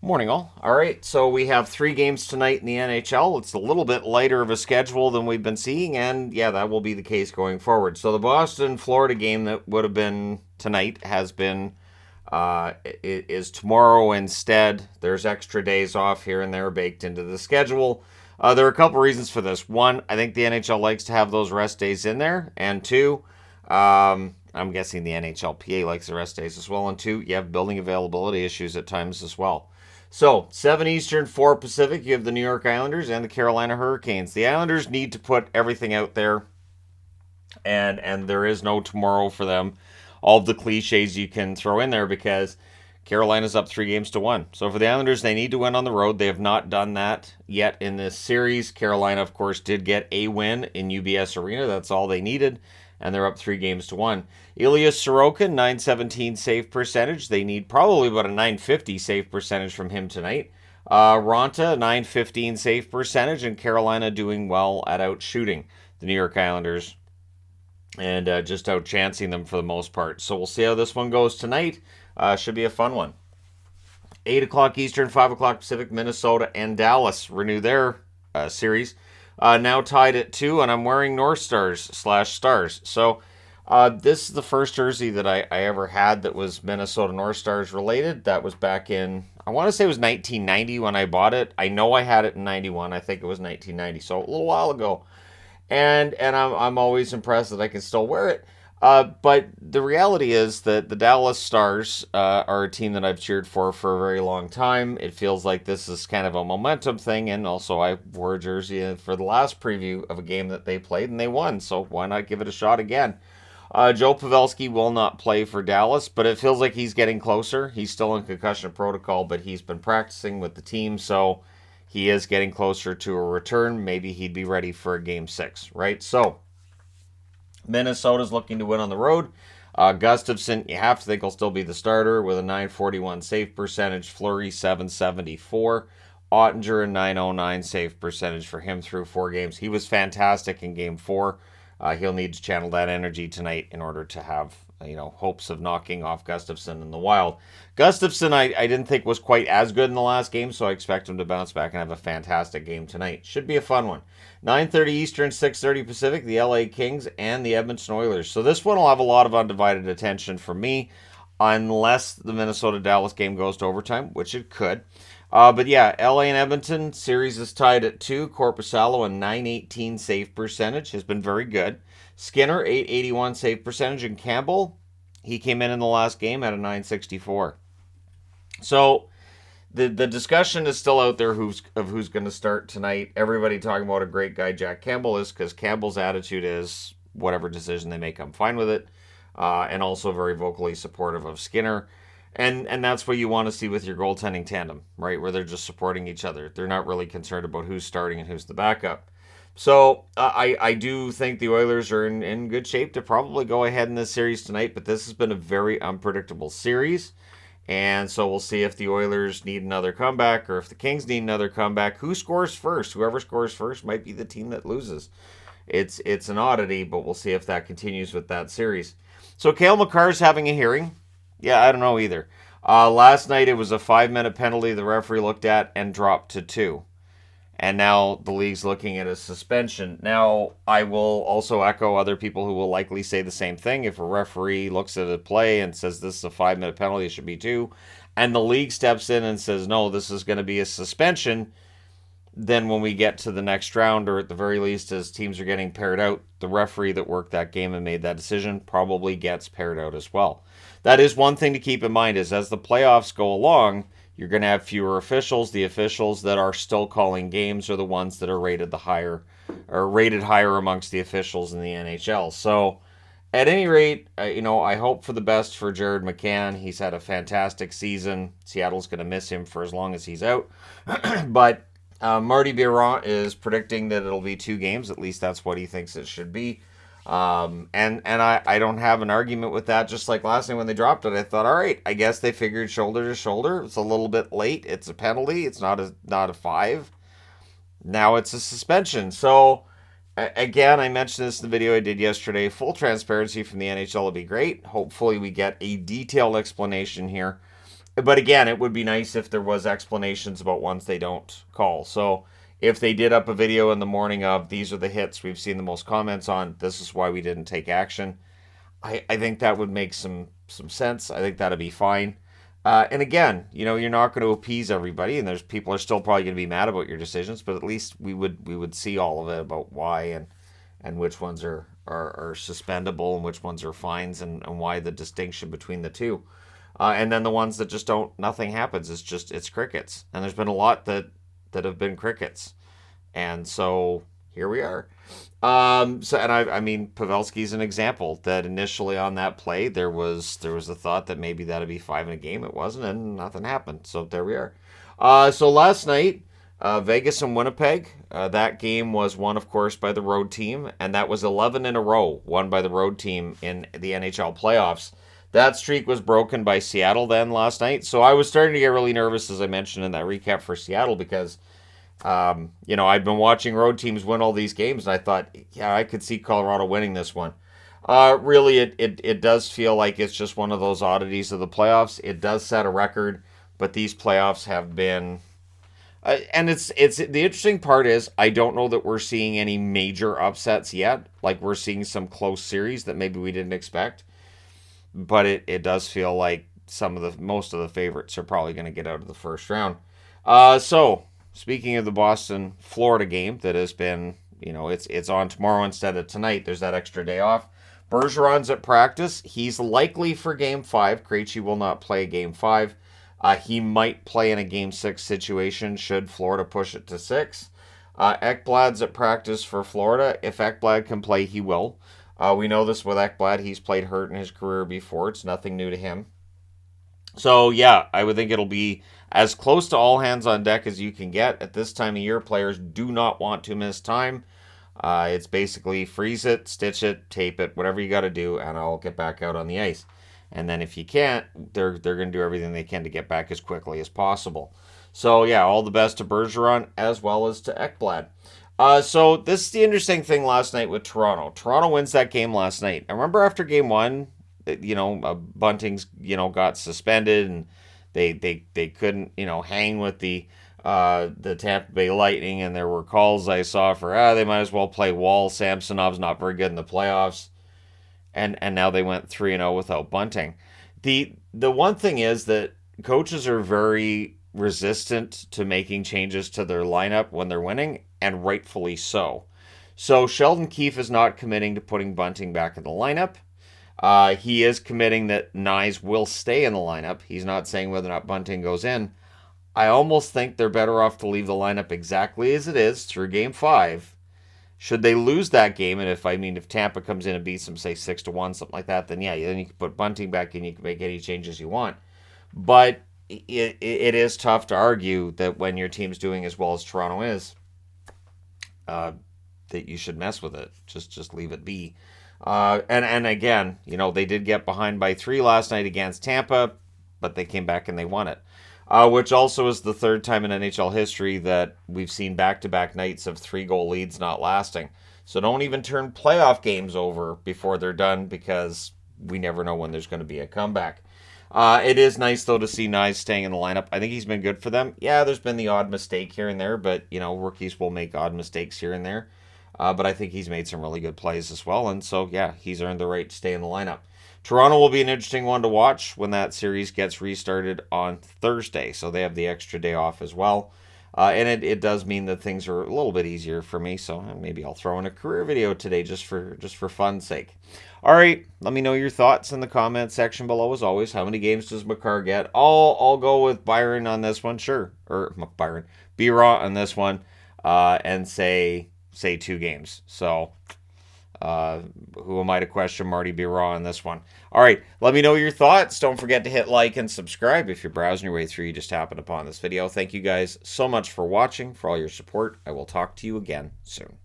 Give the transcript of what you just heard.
Morning, all. All right, so we have 3 games tonight in the NHL. It's a little bit lighter of a schedule than we've been seeing, and yeah, that will be the case going forward. So the Boston Florida game that would have been tonight has been is tomorrow instead. There's extra days off here and there baked into the schedule. There are a couple reasons for this. One, I think the NHL likes to have those rest days in there, and two, I'm guessing the NHLPA likes the rest days as well. And two, you have building availability issues at times as well. So, 7 Eastern, 4 Pacific, you have the New York Islanders and the Carolina Hurricanes. The Islanders need to put everything out there, and there is no tomorrow for them. All of the cliches you can throw in there because Carolina's up 3 games to 1. So for the Islanders, they need to win on the road. They have not done that yet in this series. Carolina, of course, did get a win in UBS Arena. That's all they needed, and they're up 3 games to 1. Ilya Sorokin, 917 save percentage. They need probably about a 950 save percentage from him tonight. Ronta, 915 save percentage, and Carolina doing well at out shooting the New York Islanders and just outchancing them for the most part. So we'll see how this one goes tonight. Should be a fun one. 8 o'clock Eastern, 5 o'clock Pacific, Minnesota and Dallas renew their series. Now tied at 2, and I'm wearing North Stars/Stars. So this is the first jersey that I ever had that was Minnesota North Stars related. That was back in, I want to say it was 1990 when I bought it. I know I had it in 91. I think it was 1990, so a little while ago. And I'm always impressed that I can still wear it. But the reality is that the Dallas Stars are a team that I've cheered for a very long time. It feels like this is kind of a momentum thing, and also I wore a jersey for the last preview of a game that they played, and they won, so why not give it a shot again? Joe Pavelski will not play for Dallas, but it feels like he's getting closer. He's still in concussion protocol, but he's been practicing with the team, so he is getting closer to a return. Maybe he'd be ready for a Game 6, right? So Minnesota's looking to win on the road. Gustafsson, you have to think he'll still be the starter with a 941 save percentage. Fleury, 774. Ottinger, a 909 save percentage for him through 4 games. He was fantastic in Game 4. He'll need to channel that energy tonight in order to have hopes of knocking off Gustafsson in the Wild. Gustafsson, I didn't think was quite as good in the last game, so I expect him to bounce back and have a fantastic game tonight. Should be a fun one. 9:30 Eastern, 6:30 Pacific, the LA Kings and the Edmonton Oilers. So this one will have a lot of undivided attention from me, unless the Minnesota-Dallas game goes to overtime, which it could. But yeah, LA and Edmonton, series is tied at 2. Korpisalo, a 918 save percentage, has been very good. Skinner, 881 save percentage, and Campbell, he came in the last game at a 964. So the discussion is still out there who's going to start tonight. Everybody talking about a great guy Jack Campbell is, because Campbell's attitude is whatever decision they make, I'm fine with it, and also very vocally supportive of Skinner. And that's what you want to see with your goaltending tandem, right? Where they're just supporting each other. They're not really concerned about who's starting and who's the backup. So I do think the Oilers are in good shape to probably go ahead in this series tonight, but this has been a very unpredictable series. And so we'll see if the Oilers need another comeback or if the Kings need another comeback. Who scores first? Whoever scores first might be the team that loses. It's an oddity, but we'll see if that continues with that series. So Cale Makar's having a hearing. Yeah, I don't know either. Last night it was a 5-minute penalty the referee looked at and dropped to 2. And now the league's looking at a suspension. Now, I will also echo other people who will likely say the same thing. If a referee looks at a play and says this is a 5-minute penalty, it should be 2, and the league steps in and says, no, this is going to be a suspension, then when we get to the next round, or at the very least as teams are getting paired out, the referee that worked that game and made that decision probably gets paired out as well. That is one thing to keep in mind, is as the playoffs go along, you're going to have fewer officials. The officials that are still calling games are the ones that are rated higher amongst the officials in the NHL. So at any rate, I hope for the best for Jared McCann. He's had a fantastic season. Seattle's going to miss him for as long as he's out. But Marty Biron is predicting that it'll be 2 games. At least that's what he thinks it should be. And I don't have an argument with that. Just like last night when they dropped it, I thought, all right, I guess they figured shoulder to shoulder. It's a little bit late. It's a penalty. It's not a 5. Now it's a suspension. So again, I mentioned this in the video I did yesterday. Full transparency from the NHL would be great. Hopefully we get a detailed explanation here But again, it would be nice if there was explanations about ones they don't call. So if they did up a video in the morning of these are the hits we've seen the most comments on, this is why we didn't take action. I think that would make some sense. I think that'd be fine. And again, you're not going to appease everybody, and there's people are still probably going to be mad about your decisions, but at least we would see all of it about why and which ones are suspendable and which ones are fines and why the distinction between the two. And then the ones that just don't, nothing happens. It's crickets. And there's been a lot that have been crickets. And so here we are. I mean, Pavelski's an example that initially on that play, there was a thought that maybe that'd be 5 in a game. It wasn't, and nothing happened. So there we are. So last night, Vegas and Winnipeg, that game was won, of course, by the road team, and that was 11 in a row won by the road team in the NHL playoffs. That streak was broken by Seattle then last night. So I was starting to get really nervous, as I mentioned in that recap for Seattle, because I'd been watching road teams win all these games, and I thought, yeah, I could see Colorado winning this one. Really, it does feel like it's just one of those oddities of the playoffs. It does set a record, but these playoffs have been, and it's the interesting part is I don't know that we're seeing any major upsets yet. Like we're seeing some close series that maybe we didn't expect, but it does feel like most of the favorites are probably going to get out of the first round. So speaking of the Boston Florida game that has been, it's on tomorrow instead of tonight. There's that extra day off. Bergeron's at practice. He's likely for Game 5. Krejci will not play Game 5. He might play in a Game 6 situation should Florida push it to 6. Ekblad's at practice for Florida. If Ekblad can play, he will. We know this with Ekblad. He's played hurt in his career before. It's nothing new to him. So, yeah, I would think it'll be as close to all hands on deck as you can get. At this time of year, players do not want to miss time. It's basically freeze it, stitch it, tape it, whatever you got to do, and I'll get back out on the ice. And then if you can't, they're going to do everything they can to get back as quickly as possible. So, yeah, all the best to Bergeron as well as to Ekblad. So this is the interesting thing last night with Toronto. Toronto wins that game last night. I remember after game 1, Bunting's, got suspended and they couldn't, hang with the Tampa Bay Lightning, and there were calls I saw for, they might as well play Wall. Samsonov's not very good in the playoffs. And now they went 3-0 without Bunting. The one thing is that coaches are very resistant to making changes to their lineup when they're winning, and rightfully so. So Sheldon Keefe is not committing to putting Bunting back in the lineup. He is committing that Nyes will stay in the lineup. He's not saying whether or not Bunting goes in. I almost think they're better off to leave the lineup exactly as it is through Game 5. Should they lose that game, and if Tampa comes in and beats them, say 6-1, something like that, then yeah, then you can put Bunting back in. You can make any changes you want. But it is tough to argue that when your team's doing as well as Toronto is, that you should mess with it. Just leave it be. And again, they did get behind by 3 last night against Tampa, but they came back and they won it. Which also is the third time in NHL history that we've seen back-to-back nights of 3-goal leads not lasting. So don't even turn playoff games over before they're done, because we never know when there's going to be a comeback. It is nice, though, to see Nyes staying in the lineup. I think he's been good for them. Yeah, there's been the odd mistake here and there, but, rookies will make odd mistakes here and there. But I think he's made some really good plays as well. And so, yeah, he's earned the right to stay in the lineup. Toronto will be an interesting one to watch when that series gets restarted on Thursday. So they have the extra day off as well. And it does mean that things are a little bit easier for me. So maybe I'll throw in a career video today just for fun's sake. All right, let me know your thoughts in the comment section below. As always, how many games does Makar get? I'll go with Byron on this one, sure. Or Byron, B-Raw on this one, and say 2 games. So who am I to question Marty B-Raw on this one? All right, let me know your thoughts. Don't forget to hit like and subscribe if you're browsing your way through. You just happened upon this video. Thank you guys so much for watching, for all your support. I will talk to you again soon.